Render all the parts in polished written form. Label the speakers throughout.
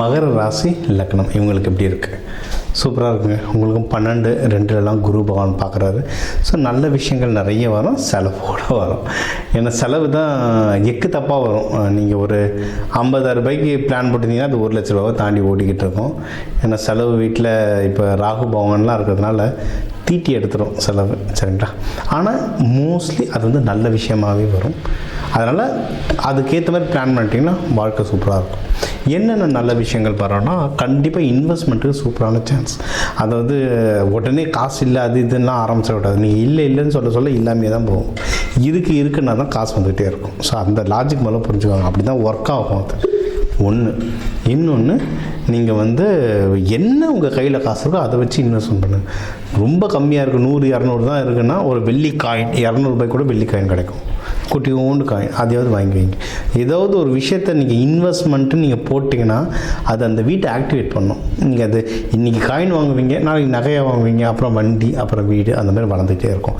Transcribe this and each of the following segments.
Speaker 1: மகர ராசி லக்னம் இவங்களுக்கு எப்படி இருக்குது? சூப்பராக இருக்குங்க. உங்களுக்கும் 12-2 குரு பகவான் பார்க்குறாரு. ஸோ நல்ல விஷயங்கள் நிறைய வரும், செலவோடு வரும். ஏன்னா செலவு தான் எக்கு தப்பாக வரும். நீங்கள் ஒரு 50,000 ரூபாய்க்கு பிளான் போட்டிருந்தீங்கன்னா அது 1 லட்ச ரூபாவை தாண்டி ஓடிக்கிட்டு இருக்கும். ஏன்னா செலவு வீட்டில் இப்போ ராகு பகவான்லாம் இருக்கிறதுனால தீட்டி எடுத்துடும் செலவு, சரிங்களா? ஆனால் மோஸ்ட்லி அது வந்து நல்ல விஷயமாகவே வரும். அதனால் அதுக்கேற்ற மாதிரி பிளான் பண்ணிட்டீங்கன்னா வாழ்க்கை சூப்பராக இருக்கும். என்னென்ன நல்ல விஷயங்கள் பாருன்னா, கண்டிப்பாக இன்வெஸ்ட்மெண்ட்டுக்கு சூப்பரான சான்ஸ். அதாவது உடனே காசு இல்லை அது இதுலாம் ஆரம்பிச்சிடக்கூடாது. நீங்கள் இல்லைன்னு சொல்ல இல்லாமே தான் போகும். இருக்குன்னா தான் காசு வந்துகிட்டே இருக்கும். ஸோ அந்த லாஜிக் மேலே புரிஞ்சுக்கோங்க. அப்படி தான் ஒர்க் ஆகும் அது ஒன்று. இன்னொன்று, நீங்கள் வந்து என்ன உங்கள் கையில் காசு இருக்கோ அதை வச்சு இன்வெஸ்ட்மெண்ட் பண்ணுங்கள். ரொம்ப கம்மியாக இருக்குது, 100-200 தான் இருக்குன்னா ஒரு வெள்ளி காயின், 200 ரூபாய் கூட வெள்ளி காயின் கிடைக்கும், குட்டி ஓண்டு காயின், அதையாவது வாங்கி வைங்க. ஏதாவது ஒரு விஷயத்தை நீங்கள் இன்வெஸ்ட்மெண்ட்டு நீங்கள் போட்டிங்கன்னா அது அந்த வீட்டை ஆக்டிவேட் பண்ணும். நீங்கள் அது இன்றைக்கி காயின் வாங்குவீங்க, நாளைக்கு நகையை வாங்குவீங்க, அப்புறம் வண்டி, அப்புறம் வீடு, அந்த மாதிரி வளர்ந்துகிட்டே இருக்கும்.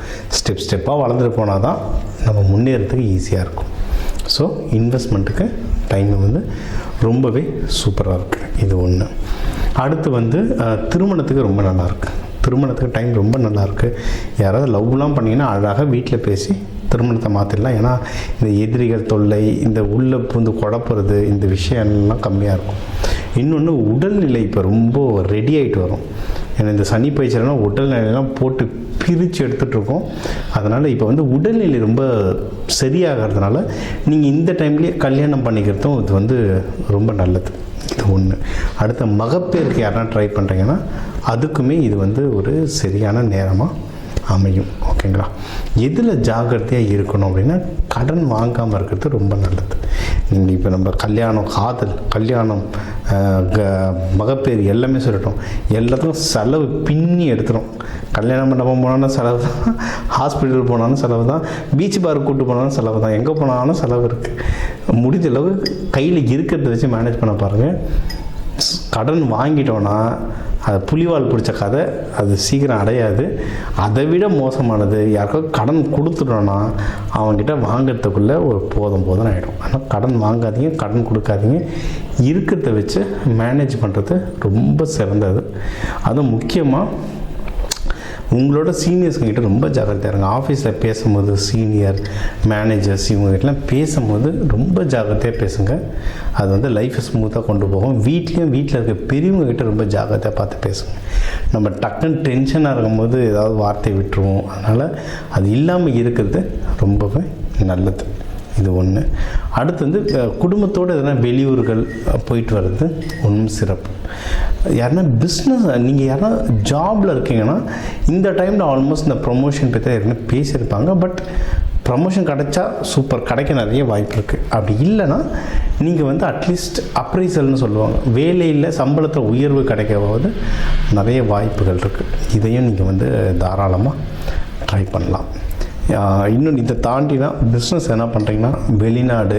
Speaker 1: ஸ்டெப்பாக வளர்ந்துட்டு போனால் தான் நம்ம முன்னேறதுக்கு ஈஸியாக இருக்கும். ஸோ இன்வெஸ்ட்மெண்ட்டுக்கு டைம் வந்து ரொம்பவே சூப்பராக இருக்குது. இது ஒன்று. அடுத்து வந்து திருமணத்துக்கு ரொம்ப நல்லாயிருக்கு. திருமணத்துக்கு டைம் ரொம்ப நல்லாயிருக்கு. யாராவது லவ்லாம் பண்ணிங்கன்னா அழகாக வீட்டில் பேசி திருமணத்தை மாற்றிடலாம். ஏன்னா இந்த எதிரிகள் தொல்லை, இந்த உள்ளே புந்து குழப்புறது, இந்த விஷயம்லாம் கம்மியாக இருக்கும். இன்னொன்று, உடல்நிலை இப்போ ரொம்ப ரெடி ஆகிட்டு வரும். ஏன்னா இந்த சனி பயிற்சியெல்லாம் உடல்நிலையெல்லாம் போட்டு பிரித்து எடுத்துகிட்ருக்கோம். அதனால் இப்போ வந்து உடல்நிலை ரொம்ப சரியாகிறதுனால நீங்கள் இந்த டைம்லேயே கல்யாணம் பண்ணிக்கிறதும் இது வந்து ரொம்ப நல்லது. இது ஒன்று. அடுத்த மகப்பேருக்கு யாருன்னா ட்ரை பண்ணுறீங்கன்னா அதுக்குமே இது வந்து ஒரு சரியான நேரமாக அமையும். ஓகேங்களா? எதில் ஜாக்கிரதையாக இருக்கணும் அப்படின்னா, கடன் வாங்காமல் இருக்கிறது ரொம்ப நல்லது. நீங்கள் இப்போ நம்ம கல்யாணம், காதல், கல்யாணம், மகப்பேறு எல்லாமே சொல்லட்டும், எல்லாத்துக்கும் செலவு பின்னி எடுத்துரும். கல்யாணம் மண்டபம் போனாலும் செலவு தான், ஹாஸ்பிட்டல் போனாலும் செலவு தான், பீச் பார்க்கு கூப்பிட்டு போனாலும் செலவு தான், எங்கே போனாலும் செலவு இருக்குது. முடிஞ்ச அளவு கையில் இருக்கிறத வச்சு மேனேஜ் பண்ண பாருங்கள். கடன் வாங்கிட்டோன்னா அது புலிவால் பிடிச்ச கதை, அது சீக்கிரம் அடையாது. அதை விட மோசமானது, யாருக்காவது கடன் கொடுத்துட்டோன்னா அவங்ககிட்ட வாங்கிறதுக்குள்ளே ஒரு போதும் ஆகிடும். ஆனால் கடன் வாங்காதீங்க, கடன் கொடுக்காதீங்க. இருக்கிறத வச்சு மேனேஜ் பண்ணுறது ரொம்ப சிறந்தது. அதுவும் முக்கியமாக உங்களோட சீனியர்ஸ்கிட்ட ரொம்ப ஜாக்கிரதையாக இருங்க. ஆஃபீஸில் பேசும்போது சீனியர் மேனேஜர்ஸ் இவங்ககிட்டலாம் பேசும்போது ரொம்ப ஜாக்கிரதையாக பேசுங்க. அது வந்து லைஃப்பை ஸ்மூத்தாக கொண்டு போகும். வீட்டில் இருக்க பெரியவங்ககிட்ட ரொம்ப ஜாக்கிரதையாக பார்த்து பேசுங்க. நம்ம டக்குன்னு டென்ஷனாக இருக்கும்போது ஏதாவது வார்த்தை விட்டுருவோம். அதனால் அது இல்லாமல் இருக்கிறது ரொம்பவே நல்லது. இது ஒன்று. அடுத்து வந்து குடும்பத்தோடு எதனா வெளியூர்கள் போயிட்டு வர்றது ஒன்றும் சிறப்பு. யாருன்னா பிஸ்னஸ், நீங்கள் யாருன்னா ஜாபில் இருக்கீங்கன்னா இந்த டைமில் ஆல்மோஸ்ட் இந்த ப்ரொமோஷன் பற்றி யாருன்னா பேசியிருப்பாங்க. பட் ப்ரமோஷன் கிடைச்சா சூப்பர், கிடைக்க நிறைய வாய்ப்பு இருக்குது. அப்படி இல்லைன்னா நீங்கள் வந்து அட்லீஸ்ட் அப்ரைசல்னு சொல்லுவாங்க, வேலையில் சம்பளத்தில் உயர்வு கிடைக்கவாவது நிறைய வாய்ப்புகள் இருக்குது. இதையும் நீங்கள் வந்து தாராளமாக ட்ரை பண்ணலாம். இன்னொன்று, இதை தாண்டினா பிஸ்னஸ் என்ன பண்ணுறீங்கன்னா வெளிநாடு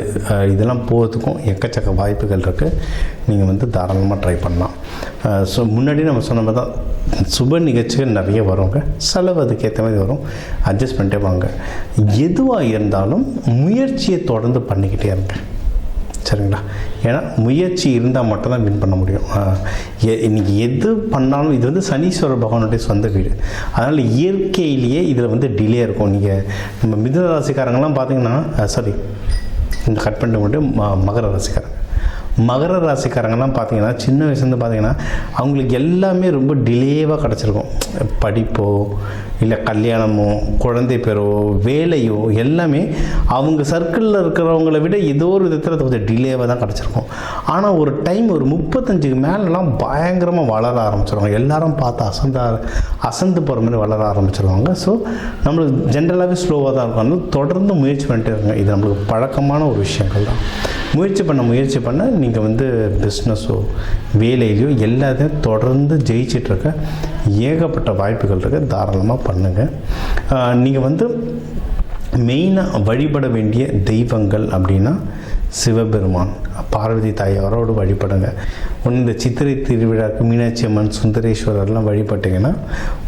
Speaker 1: இதெல்லாம் போகிறதுக்கும் எக்கச்சக்க வாய்ப்புகள் இருக்குது. நீங்கள் வந்து தாராளமாக ட்ரை பண்ணலாம். ஸோ முன்னாடி நம்ம சொன்ன மாதிரி தான் சுப நிகழ்ச்சிகள் நிறைய வருவாங்க, செலவு அதுக்கேற்ற மாதிரி வரும். அட்ஜஸ்ட் பண்ணிட்டே வாங்க. எதுவாக இருந்தாலும் முயற்சியை தொடர்ந்து பண்ணிக்கிட்டே இருங்க, சரிங்களா? ஏன்னா முயற்சி இருந்தால் மட்டும்தான் வின் பண்ண முடியும். இன்றைக்கி எது பண்ணாலும் இது வந்து சனீஸ்வர பகவானுடைய சொந்த வீடு. அதனால் இயற்கையிலேயே இதில் வந்து டிலே இருக்கும். நீங்கள் நம்ம மிதுன ராசிக்காரங்களாம் பார்த்தீங்கன்னா, இந்த கட் பண்ணிட்டு மட்டும் மகர ராசிக்காரங்கெல்லாம் பார்த்தீங்கன்னா சின்ன வயசுலேருந்து பார்த்தீங்கன்னா அவங்களுக்கு எல்லாமே ரொம்ப டிலேவாக கிடச்சிருக்கும். படிப்போ இல்லை கல்யாணமோ குழந்தை பேரோ வேலையோ எல்லாமே அவங்க சர்க்கிளில் இருக்கிறவங்கள விட ஏதோ ஒரு விதத்தில் கொஞ்சம் டிலேவாக தான் கிடச்சிருக்கும். ஆனால் ஒரு டைம் ஒரு 35க்கு மேலெலாம் பயங்கரமாக வளர ஆரம்பிச்சிருவாங்க. எல்லாரும் பார்த்து அசந்து போகிற மாதிரி வளர ஆரம்பிச்சிருவாங்க. ஸோ நம்மளுக்கு ஜென்ரலாகவே ஸ்லோவாக தான் இருக்கும். அதனால தொடர்ந்து முயற்சி பண்ணிட்டே இருங்க. இது நம்மளுக்கு பழக்கமான ஒரு விஷயங்கள் தான். முயற்சி பண்ண நீங்கள் வந்து பிஸ்னஸோ வேலையிலையோ எல்லாத்தையும் தொடர்ந்து ஜெயிச்சிட்ருக்க ஏகப்பட்ட வாய்ப்புகள் இருக்குது. தாராளமாக பண்ணுங்கள். நீங்கள் வந்து மெயினாக வழிபட வேண்டிய தெய்வங்கள் அப்படின்னா சிவபெருமான், பார்வதி தாயாரோடு வழிபடுங்க. ஒன்று இந்த சித்திரை திருவிழாக்கு மீனாட்சி அம்மன், சுந்தரேஸ்வரர்லாம் வழிபட்டிங்கன்னா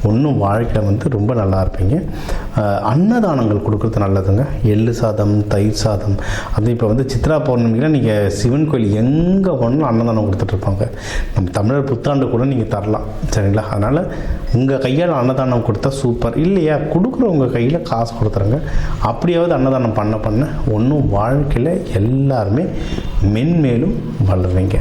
Speaker 1: ஒன்றும் வாழ்க்கையில் வந்து ரொம்ப நல்லா இருப்பீங்க. அன்னதானங்கள் கொடுக்குறது நல்லதுங்க. எள்ளு சாதம், தயிர் சாதம், அது இப்போ வந்து சித்ரா பௌர்ணமிக்கெலாம் நீங்கள் சிவன் கோயில் எங்கே போனாலும் அன்னதானம் கொடுத்துட்ருப்பாங்க. நம்ம தமிழர் புத்தாண்டு கூட நீங்கள் தரலாம், சரிங்களா? அதனால் உங்கள் கையால் அன்னதானம் கொடுத்தா சூப்பர். இல்லையா, கொடுக்குறவங்க கையில் காசு கொடுத்துருங்க. அப்படியாவது அன்னதானம் பண்ண ஒன்றும் வாழ்க்கையில் எல்லாருமே மென்மேலும் வளருவீங்க.